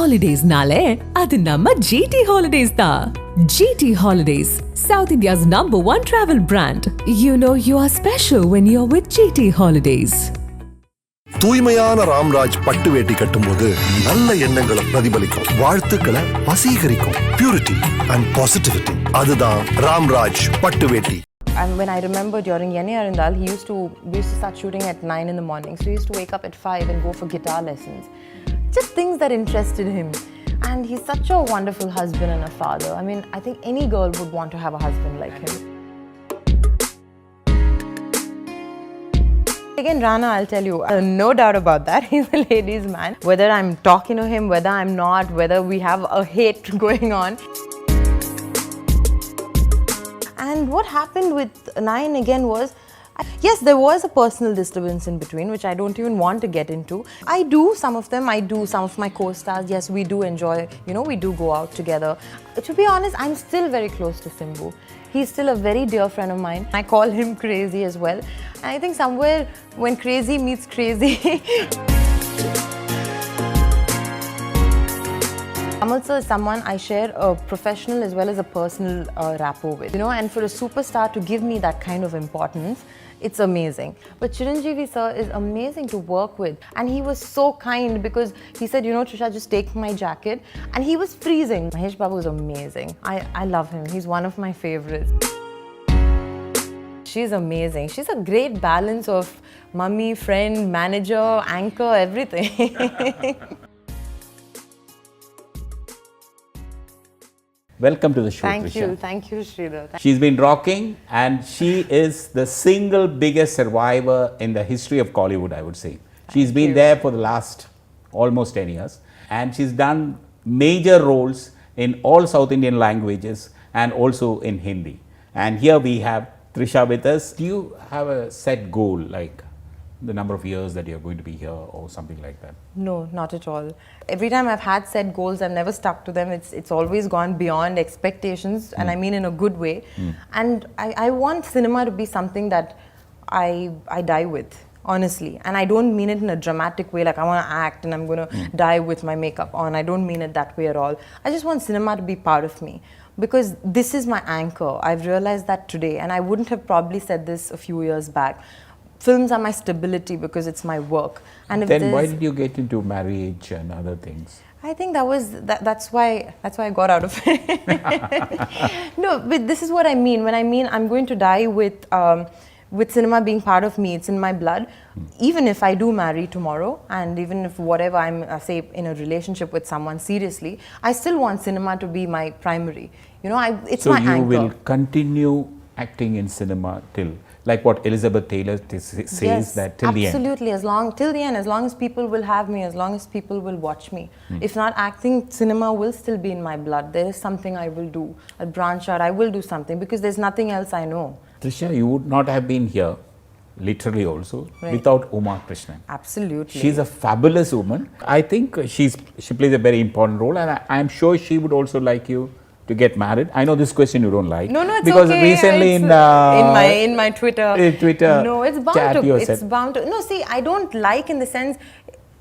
Holidays nale, adu namma GT Holidays da. GT Holidays, South India's #1 travel brand. You know you are special when you're with GT Holidays. தூய்மையான ராம்ராஜ் பட்டு வேட்டி கட்டும்போது நல்ல எண்ணங்களை பிரதிபலிக்கும், வாழ்த்துக்களை வசீகரிக்கும். பியூரிட்டி அண்ட் பாசிட்டிவிட்டி, அதுதான் ராம்ராஜ் பட்டு வேட்டி. And when I remember during Yeni Arindal, we used to start shooting at 9 in the morning. So he used to wake up at 5 and go for guitar lessons. Just things that interested him. And he's such a wonderful husband and a father. I mean, I think any girl would want to have a husband like him. Again, Rana, I'll tell you, no doubt about that. He's a ladies' man. Whether I'm talking to him, whether I'm not, whether we have a hate going on. And what happened with Nine again was, yes, there was a personal disturbance in between, which I don't even want to get into. I do some of them. I do some of my co-stars. Yes, we do enjoy, we do go out together. To be honest, I'm still very close to Simbu. He's still a very dear friend of mine. I call him crazy as well. And I think somewhere when crazy meets crazy. Kamal sir is someone I share a professional as well as a personal rapport with. And for a superstar to give me that kind of importance, it's amazing. But Chiranjeevi sir is amazing to work with. And he was so kind because he said, Trisha, just take my jacket. And he was freezing. Mahesh Babu is amazing. I love him. He's one of my favorites. She's amazing. She's a great balance of mummy, friend, manager, anchor, everything. Welcome to the show, Trisha. Thank you, Sridhar. She's been rocking, and she is the single biggest survivor in the history of Kollywood, I would say. She's been there for the last almost 10 years, and she's done major roles in all South Indian languages and also in Hindi. And here we have Trisha with us. Do you have a set goal, like the number of years that you're going to be here or something like that? No, not at all. Every time I've had set goals, I've never stuck to them. It's always gone beyond expectations, and I mean in a good way. And I want cinema to be something that I die with, honestly. And I don't mean it in a dramatic way, like I want to act and I'm going to die with my makeup on. I don't mean it that way at all. I just want cinema to be part of me. Because this is my anchor. I've realized that today, and I wouldn't have probably said this a few years back. Films are my stability because it's my work. And if then why did you get into marriage and other things? I think that's why I got out of it. No, but this is what I mean. When I mean I'm going to die with cinema being part of me, it's in my blood. Even if I do marry tomorrow, and even if whatever I'm say in a relationship with someone seriously, I still want cinema to be my primary. It's my anchor. So you will continue acting in cinema till, like what Elizabeth Taylor says, that till the end? Absolutely, till the end, as long as people will have me, as long as people will watch me. If not acting, cinema will still be in my blood. There is something I will do. I'll branch out, I will do something because there's nothing else I know. Trisha, you would not have been here, literally also, without Uma Krishnan. Absolutely. She's a fabulous woman. I think she plays a very important role, and I'm sure she would also like you to get married. I know this question you don't like. No, it's because okay. Recently in my Twitter. No, it's bound to. No, see, I don't like in the sense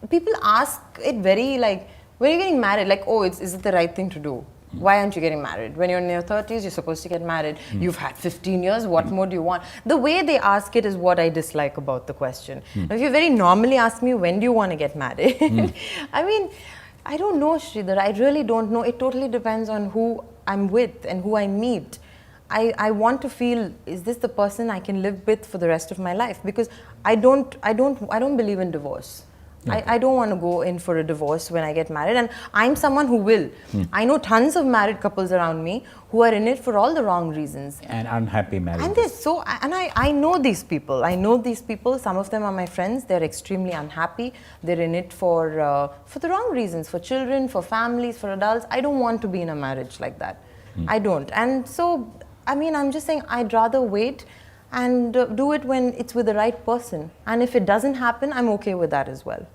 people ask it very like, when you're getting married, like, oh, is it the right thing to do? Why aren't you getting married? When you're in your 30s, you're supposed to get married. You've had 15 years. What more do you want? The way they ask it is what I dislike about the question. Now, if you very normally ask me, when do you want to get married? I mean, I don't know, Sridhar. I really don't know. It totally depends on who I'm with and who I meet. I want to feel, is this the person I can live with for the rest of my life? Because I don't believe in divorce. I don't want to go in for a divorce when I get married, and I'm someone who will. I know tons of married couples around me who are in it for all the wrong reasons. And unhappy marriages. And I know these people. Some of them are my friends. They're extremely unhappy. They're in it for the wrong reasons, for children, for families, for adults. I don't want to be in a marriage like that. I don't. And so, I mean, I'm just saying I'd rather wait and do it when it's with the right person. And if it doesn't happen, I'm okay with that as well.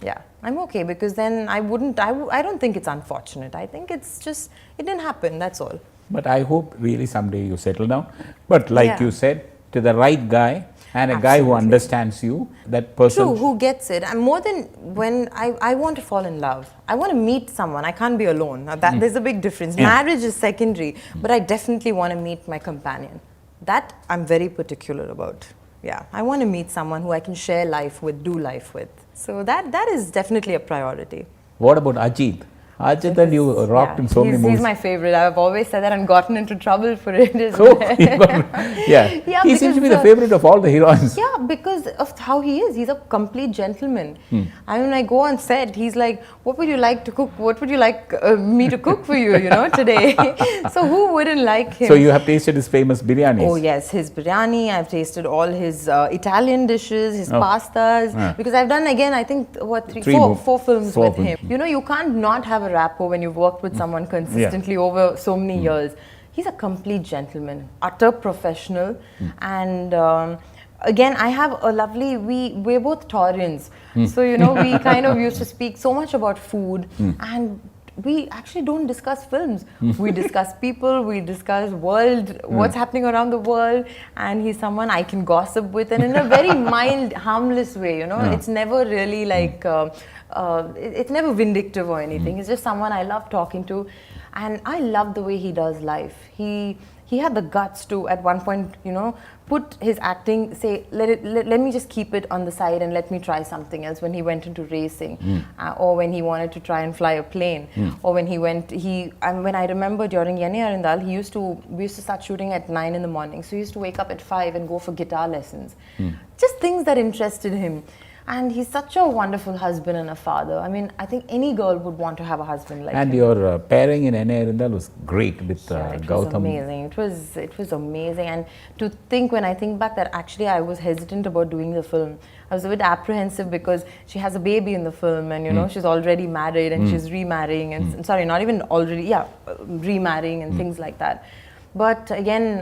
Yeah, I'm okay, because then I don't think it's unfortunate. I think it's just, it didn't happen, that's all. But I hope really someday you settle down. But like you said, to the right guy And a guy who understands you, that person. True, who gets it. And more than when I want to fall in love. I want to meet someone. I can't be alone. Now there's a big difference. Yeah. Marriage is secondary, but I definitely want to meet my companion. That I'm very particular about. Yeah, I want to meet someone who I can share life with, do life with. So that is definitely a priority. What about Ajith? Ajith and you rocked in so many movies. He's my favorite. I've always said that and gotten into trouble for it as Oh, well. yeah. He seems to be the favorite of all the heroines. Yeah, because of how he is. He's a complete gentleman. I mean, I go on set, he's like, what would you like to cook? What would you like me to cook for you, today? So who wouldn't like him? So you have tasted his famous biryanis? Oh yes, his biryani. I've tasted all his Italian dishes, his pastas. Because I've done, again, I think, four films with him. You can't not have a rapport when you've worked with someone consistently over so many years. He's a complete gentleman, utter professional, and again, I have a lovely. We're both Taurians, so we kind of used to speak so much about food, and we actually don't discuss films. We discuss people, we discuss what's happening around the world, and he's someone I can gossip with, and in a very mild, harmless way. It's never really like. It's never vindictive or anything. It's just someone I love talking to, and I love the way he does life. He had the guts to, at one point, put his acting, say, let me just keep it on the side and let me try something else. When he went into racing, or when he wanted to try and fly a plane, or when when I remember during Yeni Arindal, we used to start shooting at 9 in the morning. So he used to wake up at 5 and go for guitar lessons. Just things that interested him. And he's such a wonderful husband and a father. I mean, I think any girl would want to have a husband like him. And your pairing in N.A. Arindal was great with It Gautam. was amazing. It was amazing. And to think, when I think back, that actually I was hesitant about doing the film. I was a bit apprehensive because she has a baby in the film, and she's already married and she's remarrying, and sorry, not even already, remarrying and things like that. But again,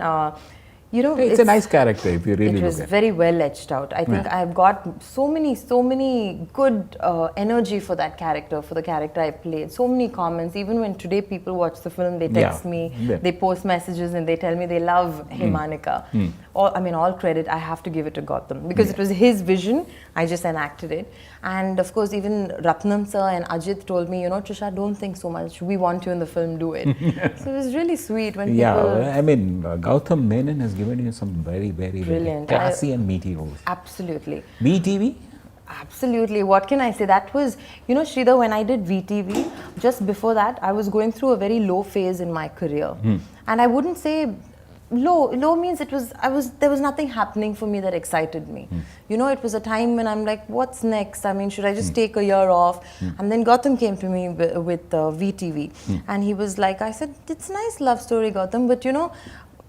it's a nice character if you really look at it. It was very well etched out. I think I've got so many good energy for that character, for the character I played. So many comments. Even when today people watch the film, they text me, they post messages, and they tell me they love Himanika. All credit, I have to give it to Gautam, because it was his vision. I just enacted it. And of course, even Ratnam sir and Ajith told me, Trisha, don't think so much. We want you in the film, do it. So it was really sweet when people... Gautam Menon has given you some very, very, brilliant, very classy and meaty roles. Absolutely. VTV? Absolutely. What can I say? That was, Sridhar, when I did VTV, just before that, I was going through a very low phase in my career. And I wouldn't say low means there was nothing happening for me that excited me. It was a time when I'm like, what's next? I mean, should I just take a year off? And then Gautam came to me with VTV. And he was like, I said, it's a nice love story, Gautam, but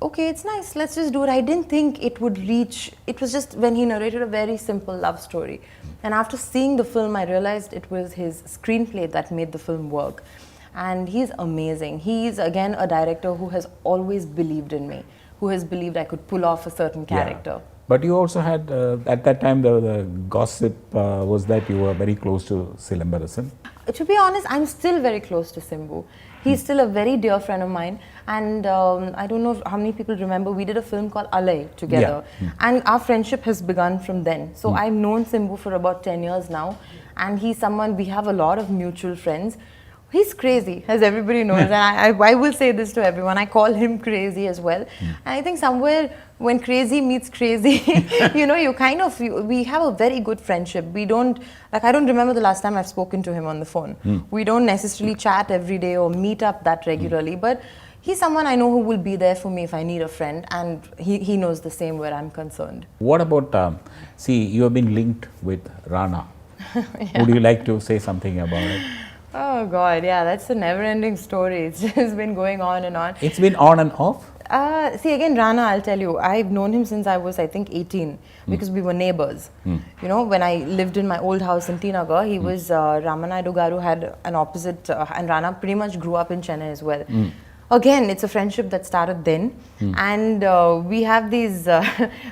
okay, it's nice, let's just do it. I didn't think it would reach, it was just when he narrated a very simple love story. And after seeing the film, I realized it was his screenplay that made the film work. And he's amazing. He's, again, a director who has always believed in me, who has believed I could pull off a certain character. Yeah. But you also had, at that time, the gossip was that you were very close to Silambarasan. To be honest, I'm still very close to Simbu. He's still a very dear friend of mine, and I don't know how many people remember, we did a film called Alay together, and our friendship has begun from then. So I've known Simbu for about 10 years now, and he's someone, we have a lot of mutual friends. He's crazy, as everybody knows, and I will say this to everyone, I call him crazy as well. And I think somewhere when crazy meets crazy, we have a very good friendship. We don't, I don't remember the last time I've spoken to him on the phone. We don't necessarily chat every day or meet up that regularly, but he's someone I know who will be there for me if I need a friend, and he knows the same where I'm concerned. What about, you have been linked with Rana. Would you like to say something about it? Oh God, yeah, that's a never-ending story. It's just been going on and on. It's been on and off? Again, Rana, I'll tell you, I've known him since I was, I think, 18, because we were neighbors. When I lived in my old house in T Nagar, he was, Ramanaidu Garu had an opposite, and Rana pretty much grew up in Chennai as well. Again, it's a friendship that started then, and we have these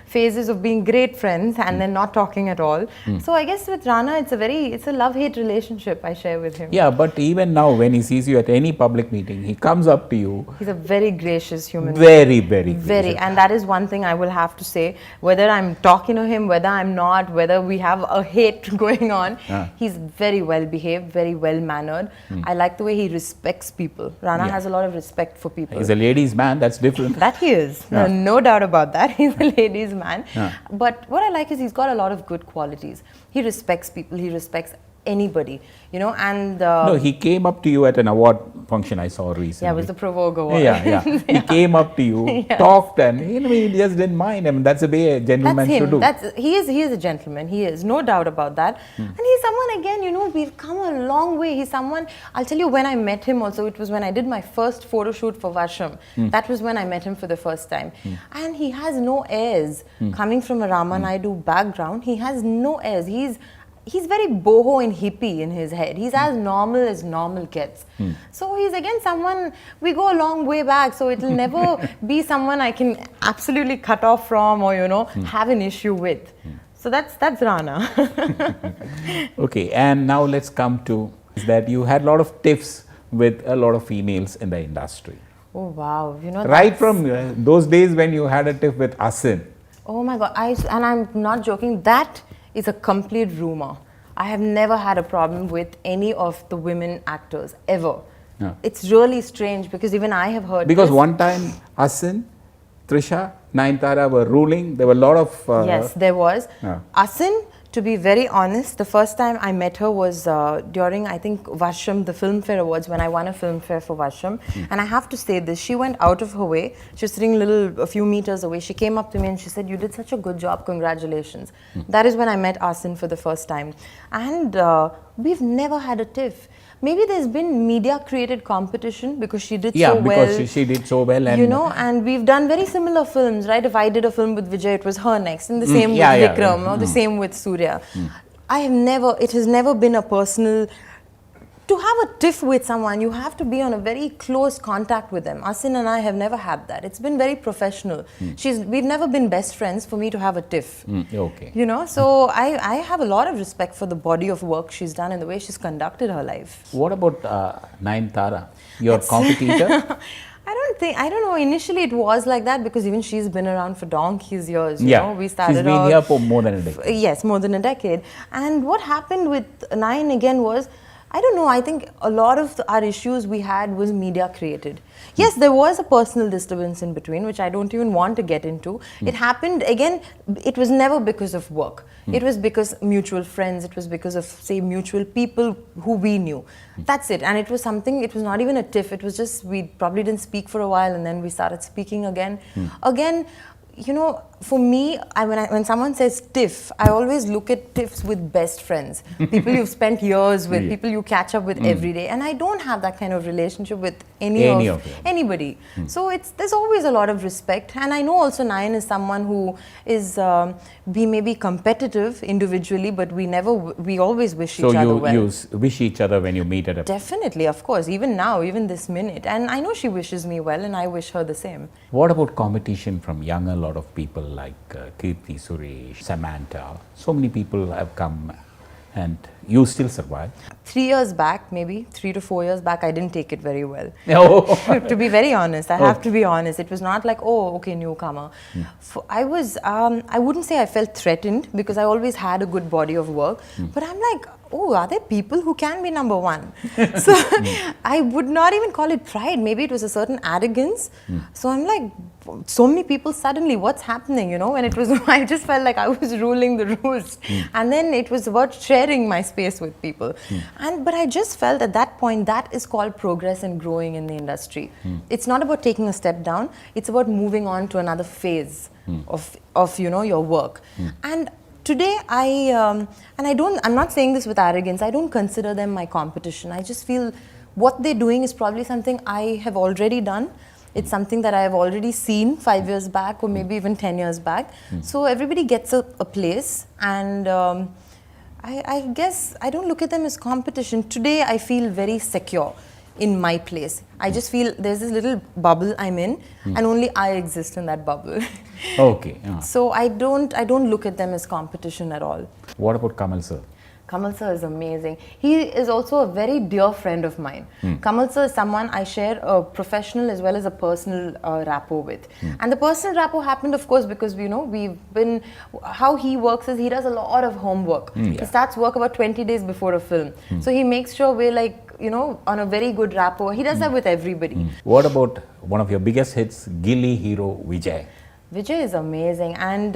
phases of being great friends and then not talking at all. So I guess with Rana, it's a love-hate relationship I share with him. Yeah, but even now when he sees you at any public meeting, he comes up to you. He's a very gracious human. Very, very Very, and that is one thing I will have to say. Whether I'm talking to him, whether I'm not, whether we have a hate going on, he's very well behaved, very well mannered. I like the way he respects people. Rana has a lot of respect for people. He's a ladies' man, that's different. That he is. No doubt about that. He's a ladies' man. But what I like is he's got a lot of good qualities. He respects people, he respects anybody, you know, and no, he came up to you at an award function I saw recently. yeah, it was the Provoke Award. Yeah. He came up to you, talked, and he just didn't mind. I mean, that's the way a gentleman should do. He is a gentleman. He is, no doubt about that. And he's someone, again, you know, we've come a long way. He's someone, I'll tell you, when I met him also, it was when I did my first photo shoot for Varsham. That was when I met him for the first time. And he has no airs. Coming from a Rama Naidu background, he has no airs. He's very boho and hippie in his head. He's as normal gets. So he's again someone, we go a long way back, so it'll never be someone I can absolutely cut off from or, you know, have an issue with. So that's Rana. Okay, and now let's come to that you had a lot of tiffs with a lot of females in the industry. Oh wow, you know. Right from those days when you had a tiff with Asin. Oh my God, and I'm not joking, that is a complete rumor. I have never had a problem with any of the women actors, ever. Yeah. It's really strange because even I have heard Because this. one time Asin, Trisha, Nayanthara were ruling, there were a lot of... Yes, there was. Yeah. Asin, to be very honest, the first time I met her was during, I think, Varsham, the Filmfare Awards, when I won a Filmfare for Varsham. And I have to say this, she went out of her way. She was sitting a few meters away. She came up to me and she said, "You did such a good job, congratulations." That is when I met Asin for the first time. And we've never had a tiff. Maybe there's been media-created competition because she did so well. Yeah, because she did so well. And you know, and we've done very similar films, right? If I did a film with Vijay, it was her next. And the same with Vikram, or the same with Surya. It has never been a personal... To have a tiff with someone, you have to be on a very close contact with them. Asin and I have never had that. It's been very professional. We've never been best friends for me to have a tiff. Okay. You know, so I have a lot of respect for the body of work she's done and the way she's conducted her life. What about Nayanthara, your competitor? I don't know, initially it was like that because even she's been around for donkey's years, you know. We started she's been here for more than a decade. Yes, more than a decade. And what happened with Nayan again was, I don't know, I think a lot of our issues we had was media created. Yes, there was a personal disturbance in between, which I don't even want to get into. It happened, again, it was never because of work. It was because mutual friends, it was because of, say, mutual people who we knew. That's it. And it was something, it was not even a tiff, it was just, we probably didn't speak for a while and then we started speaking again. Again, you know, for me, when someone says tiff, I always look at tiffs with best friends. People you've spent years with, people you catch up with every day. And I don't have that kind of relationship with anybody. So there's always a lot of respect. And I know also Nayan is someone who is, we may be competitive individually, but we always wish each other well. So you wish each other when you meet at a... Definitely, of course, even now, even this minute. And I know she wishes me well and I wish her the same. What about competition from younger lot of people like Kirti, Suresh, Samantha? So many people have come and you still survive. 3 years back, maybe 3 to 4 years back, I didn't take it very well. To be very honest, I have to be honest. It was not like, oh, okay, newcomer. I wouldn't say I felt threatened because I always had a good body of work. But I'm like, oh, are there people who can be number one? So I would not even call it pride. Maybe it was a certain arrogance. So I'm like, so many people suddenly, what's happening? You know, when it was, I just felt like I was ruling the roost. And then it was about sharing my space with people. But I just felt at that point, that is called progress and growing in the industry. It's not about taking a step down. It's about moving on to another phase of you know, your work. And today, I'm not saying this with arrogance, I don't consider them my competition. I just feel what they're doing is probably something I have already done. It's something that I have already seen 5 years back or maybe even 10 years back. So everybody gets a place, and I guess I don't look at them as competition. Today, I feel very secure. in my place. I just feel there's this little bubble I'm in, and only I exist in that bubble. Okay. So I don't look at them as competition at all. What about Kamal sir? Kamal sir is amazing. He is also a very dear friend of mine. Kamal sir is someone I share a professional as well as a personal rapport with. And the personal rapport happened, of course, because how he works is he does a lot of homework. He starts work about 20 days before a film. So he makes sure we're like, on a very good rapport. He does that with everybody. What about one of your biggest hits, Gilly hero Vijay? Vijay is amazing, and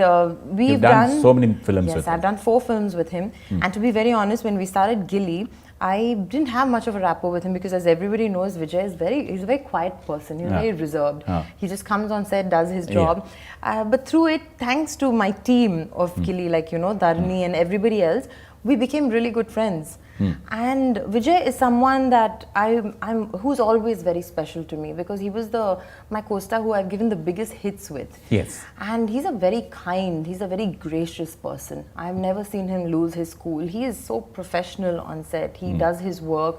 You've done so many films with him. Yes, I've him. done 4 films with him. And to be very honest, when we started Gilly, I didn't have much of a rapport with him because, as everybody knows, Vijay is he's a very quiet person. He's very reserved. He just comes on set, does his job. But through it, thanks to my team of Gilly, like, Dharani and everybody else, we became really good friends. And Vijay is someone that who's always very special to me, because he was my co-star who I've given the biggest hits with. Yes. And he's a very kind, he's a very gracious person. I've never seen him lose his cool. He is so professional on set. He does his work,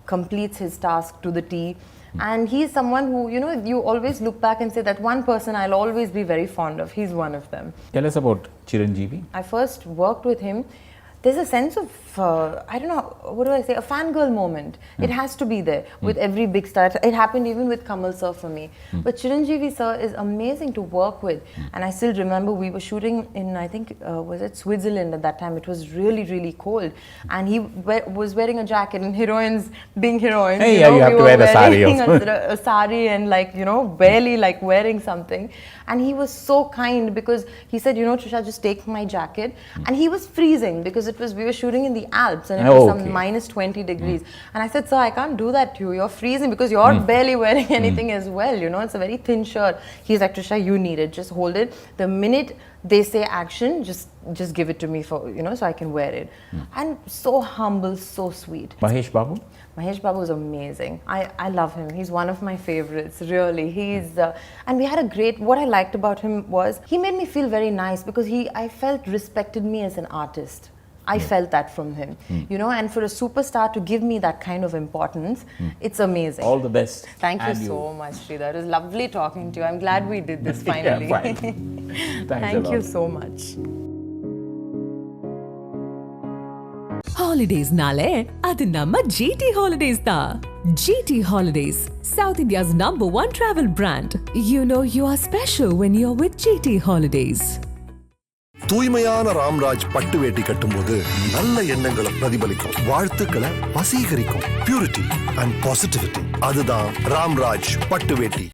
completes his task to the T. And he's someone who, you always look back and say that one person I'll always be very fond of. He's one of them. Tell us about Chiranjeevi. I first worked with him. There's a sense of, I don't know, what do I say, a fangirl moment. It has to be there with every big star. It happened even with Kamal sir for me. But Chiranjeevi sir is amazing to work with. And I still remember we were shooting in, I think, was it Switzerland at that time? It was really, really cold. And he was wearing a jacket, and heroines being heroines. Hey, you have to wear the sari also. A sari and barely wearing something. And he was so kind, because he said, Trisha, just take my jacket. And he was freezing because we were shooting in the Alps, and it was some minus 20 degrees. And I said, sir, I can't do that to you. You're freezing because you're barely wearing anything as well. It's a very thin shirt. He's like, Trisha, you need it. Just hold it. The minute they say action, just give it to me so I can wear it. And so humble, so sweet. Mahesh Babu? Mahesh Babu is amazing. I love him. He's one of my favorites, really. And we had what I liked about him was he made me feel very nice, because I felt respected me as an artist. I felt that from him, and for a superstar to give me that kind of importance, it's amazing. All the best. Thank you so much, Sridhar. It was lovely talking to you. I'm glad we did this finally. Yeah, fine. Thanks Thank a lot. you so much. Holidays nale, adu namma GT Holidays da. GT Holidays, South India's #1 travel brand. You are special when you're with GT Holidays. தூய்மையான ராம்ராஜ் பட்டு வேட்டி கட்டும்போது நல்ல எண்ணங்களை பிரதிபலிக்கும், வாழ்த்துக்களை வசீகரிக்கும். Purity and positivity, அதுதான் ராம்ராஜ் பட்டு வேட்டி.